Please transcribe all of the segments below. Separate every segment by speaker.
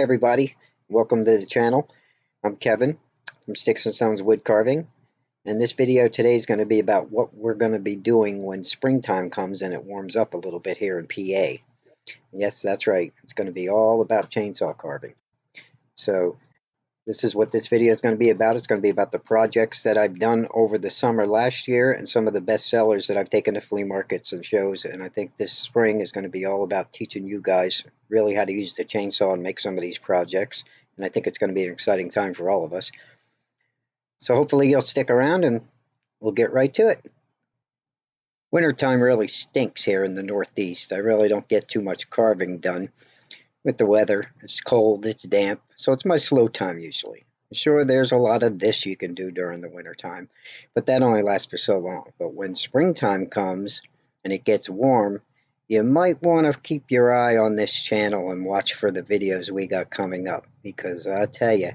Speaker 1: everybody, welcome to the channel. I'm Kevin from Sticks and Stones Wood Carving, and this video today is going to be about what we're going to be doing when springtime comes and it warms up a little bit here in PA. Yes, that's right, it's going to be all about chainsaw carving. So this is what this video is going to be about. It's going to be about the projects that I've done over the summer last year and some of the best sellers that I've taken to flea markets and shows. And I think this spring is going to be all about teaching you guys really how to use the chainsaw and make some of these projects. And I think it's going to be an exciting time for all of us. So hopefully you'll stick around and we'll get right to it. Wintertime really stinks here in the Northeast. I really don't get too much carving done. With the weather, it's cold, it's damp, so it's my slow time usually. Sure, there's a lot of this you can do during the winter time, but that only lasts for so long. But when springtime comes and it gets warm, you might want to keep your eye on this channel and watch for the videos we got coming up, because I tell you,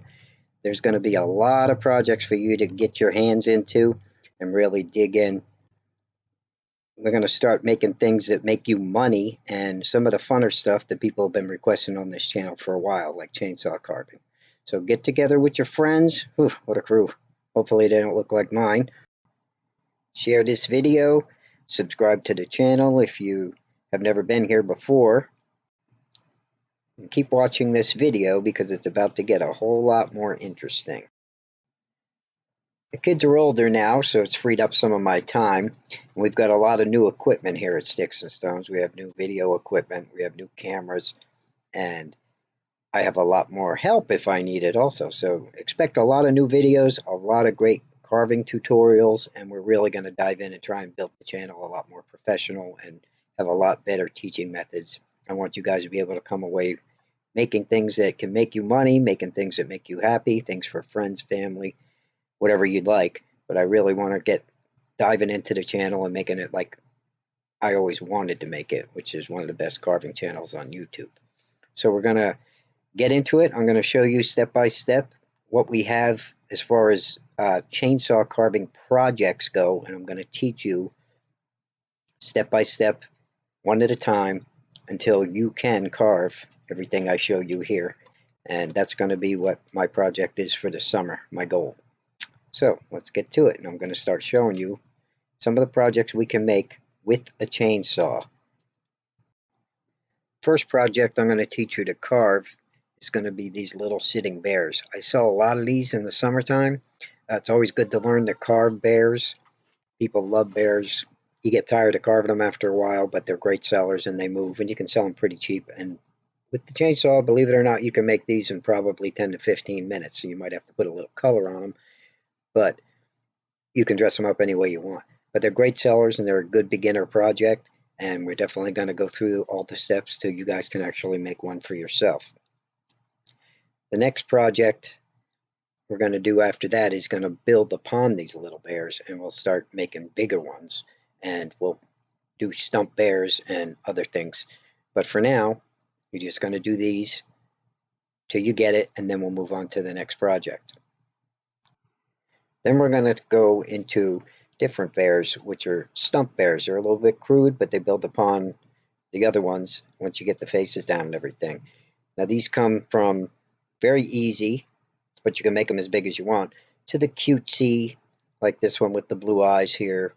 Speaker 1: there's going to be a lot of projects for you to get your hands into and really dig in. We're going to start making things that make you money and some of the funner stuff that people have been requesting on this channel for a while, like chainsaw carving. So get together with your friends. Whew, what a crew. Hopefully they don't look like mine. Share this video. Subscribe to the channel if you have never been here before. And keep watching this video because it's about to get a whole lot more interesting. The kids are older now, so it's freed up some of my time. We've got a lot of new equipment here at Sticks and Stones. We have new video equipment, we have new cameras, and I have a lot more help if I need it also. So expect a lot of new videos, a lot of great carving tutorials, and we're really going to dive in and try and build the channel a lot more professional and have a lot better teaching methods. I want you guys to be able to come away making things that can make you money, making things that make you happy, things for friends, family, whatever you'd like. But I really want to get diving into the channel and making it like I always wanted to make it, which is one of the best carving channels on YouTube. So we're going to get into it. I'm going to show you step by step what we have as far as chainsaw carving projects go, and I'm going to teach you step by step, one at a time, until you can carve everything I show you here. And that's going to be what my project is for the summer, my goal. So let's get to it, and I'm going to start showing you some of the projects we can make with a chainsaw. First project I'm going to teach you to carve is going to be these little sitting bears. I sell a lot of these in the summertime. It's always good to learn to carve bears. People love bears. You get tired of carving them after a while, but they're great sellers and they move, and you can sell them pretty cheap. And with the chainsaw, believe it or not, you can make these in probably 10 to 15 minutes. So you might have to put a little color on them, but you can dress them up any way you want. But they're great sellers and they're a good beginner project, and we're definitely going to go through all the steps till you guys can actually make one for yourself. The next project we're going to do after that is going to build upon these little bears, and we'll start making bigger ones, and we'll do Stumped Bears and other things. But for now, you're just going to do these till you get it, and then we'll move on to the next project. Then we're going to go into different bears, which are Stumped Bears. They're a little bit crude, but they build upon the other ones once you get the faces down and everything. Now these come from very easy, but you can make them as big as you want, to the cutesy, like this one with the blue eyes here.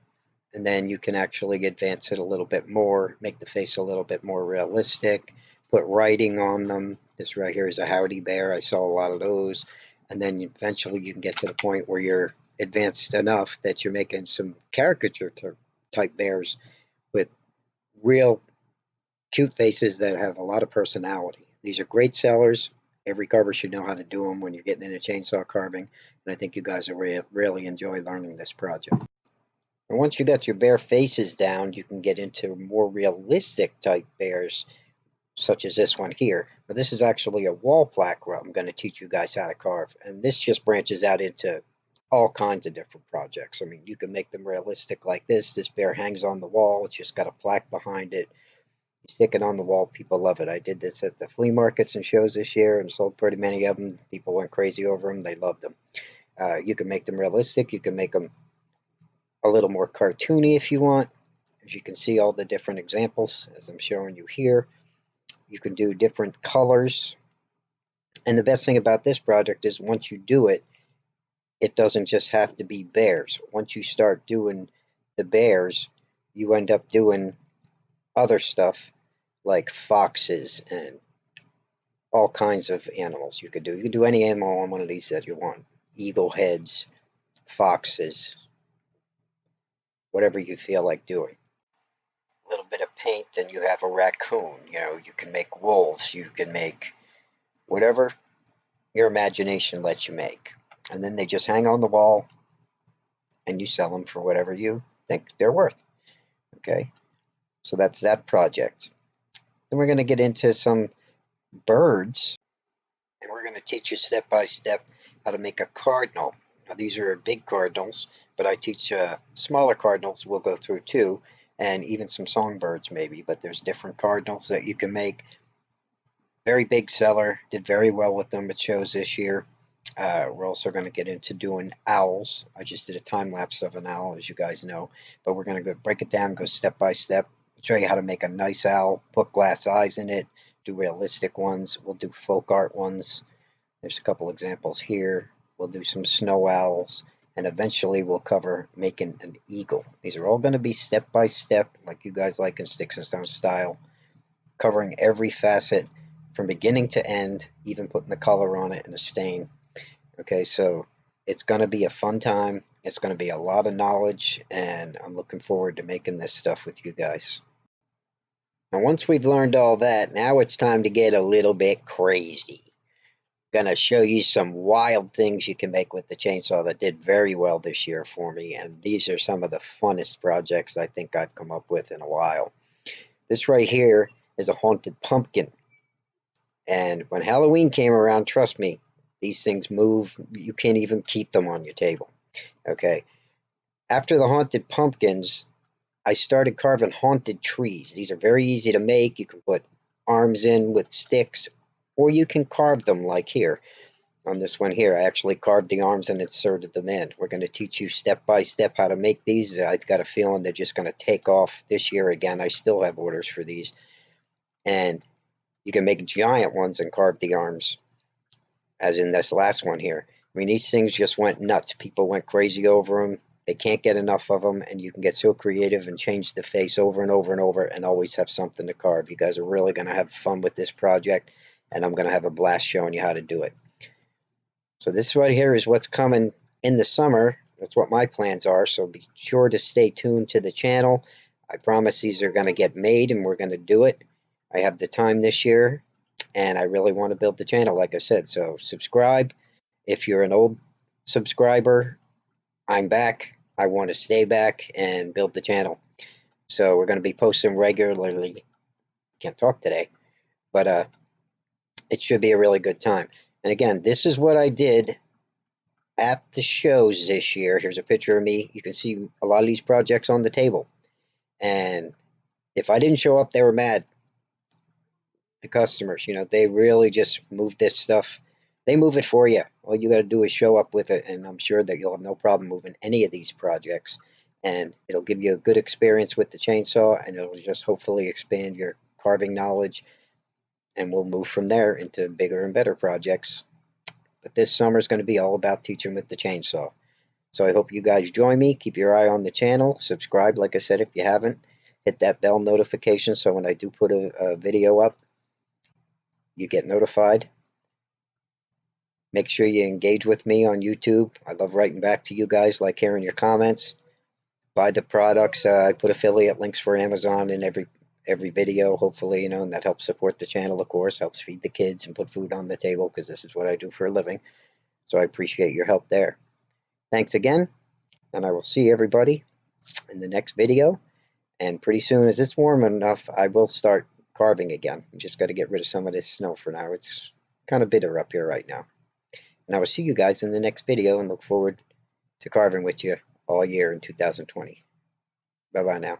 Speaker 1: And then you can actually advance it a little bit more, make the face a little bit more realistic, put writing on them. This right here is a howdy bear. I saw a lot of those. And then eventually you can get to the point where you're advanced enough that you're making some caricature type bears with real cute faces that have a lot of personality. These are great sellers. Every carver should know how to do them when you're getting into chainsaw carving. And I think you guys will really enjoy learning this project. And once you got your bear faces down, you can get into more realistic type bears, such as this one here. But this is actually a wall plaque where I'm going to teach you guys how to carve. And this just branches out into all kinds of different projects. I mean, you can make them realistic like this. This bear hangs on the wall. It's just got a plaque behind it. You stick it on the wall. People love it. I did this at the flea markets and shows this year and sold pretty many of them. People went crazy over them. They loved them. You can make them realistic. You can make them a little more cartoony if you want. As you can see, all the different examples as I'm showing you here. You can do different colors And the best thing about this project is once you do it, it doesn't just have to be bears. Once you start doing the bears, you end up doing other stuff like foxes and all kinds of animals you could do. You could do any animal on one of these that you want. Eagle heads, foxes, whatever you feel like doing. A little bit of paint, then you have a raccoon. You know, you can make wolves, you can make whatever your imagination lets you make. And then they just hang on the wall and you sell them for whatever you think they're worth. Okay, so that's that project. Then we're going to get into some birds, and we're going to teach you step by step how to make a cardinal. Now, these are big cardinals, but I teach smaller cardinals we'll go through too, and even some songbirds maybe, but there's different cardinals that you can make. Very big seller, did very well with them at shows this year. We're also going to get into doing owls. I just did a time lapse of an owl, as you guys know, but we're going to go break it down, go step by step, show you how to make a nice owl, put glass eyes in it, do realistic ones. We'll do folk art ones. There's a couple examples here. We'll do some snow owls, and eventually we'll cover making an eagle. These are all going to be step by step, like you guys like in Sticks and Stones style, covering every facet from beginning to end, even putting the color on it and a stain. Okay, so it's going to be a fun time. It's going to be a lot of knowledge, and I'm looking forward to making this stuff with you guys. Now, once we've learned all that, now it's time to get a little bit crazy. Going to show you some wild things you can make with the chainsaw that did very well this year for me, and these are some of the funnest projects I think I've come up with in a while. This right here is a haunted pumpkin, and when Halloween came around, trust me, these things move. You can't even keep them on your table. Okay, after the haunted pumpkins, I started carving haunted trees. These are very easy to make. You can put arms in with sticks, or you can carve them like here. On this one here, I actually carved the arms and inserted them in. We're going to teach you step by step how to make these. I've got a feeling they're just going to take off this year again. I still have orders for these. And you can make giant ones and carve the arms, as in this last one here. I mean, these things just went nuts. People went crazy over them. They can't get enough of them, and you can get so creative and change the face over and over and over and always have something to carve. You guys are really going to have fun with this project, and I'm going to have a blast showing you how to do it. So this right here is what's coming in the summer. That's what my plans are, so be sure to stay tuned to the channel. I promise these are going to get made, and we're going to do it. I have the time this year, and I really want to build the channel, like I said. So subscribe. If you're an old subscriber, I'm back. I want to stay back and build the channel. So we're going to be posting regularly. Can't talk today, but it should be a really good time. And again, this is what I did at the shows this year. Here's a picture of me. You can see a lot of these projects on the table. And if I didn't show up, they were mad. The customers, you know, they really just move this stuff. They move it for you. All you got to do is show up with it, and I'm sure that you'll have no problem moving any of these projects. And it'll give you a good experience with the chainsaw, and it'll just hopefully expand your carving knowledge. And we'll move from there into bigger and better projects. But this summer is going to be all about teaching with the chainsaw. So I hope you guys join me. Keep your eye on the channel. Subscribe, like I said, if you haven't. Hit that bell notification so when I do put a video up, you get notified. Make sure you engage with me on YouTube. I love writing back to you guys, like hearing your comments. Buy the products. I put affiliate links for Amazon in every video, hopefully, you know, and that helps support the channel, of course, helps feed the kids and put food on the table, because this is what I do for a living. So I appreciate your help there. Thanks again, and I will see everybody in the next video. And pretty soon, as it's warm enough, I will start carving again. I just got to get rid of some of this snow for now. It's kind of bitter up here right now. And I will see you guys in the next video, and look forward to carving with you all year in 2020. Bye-bye now.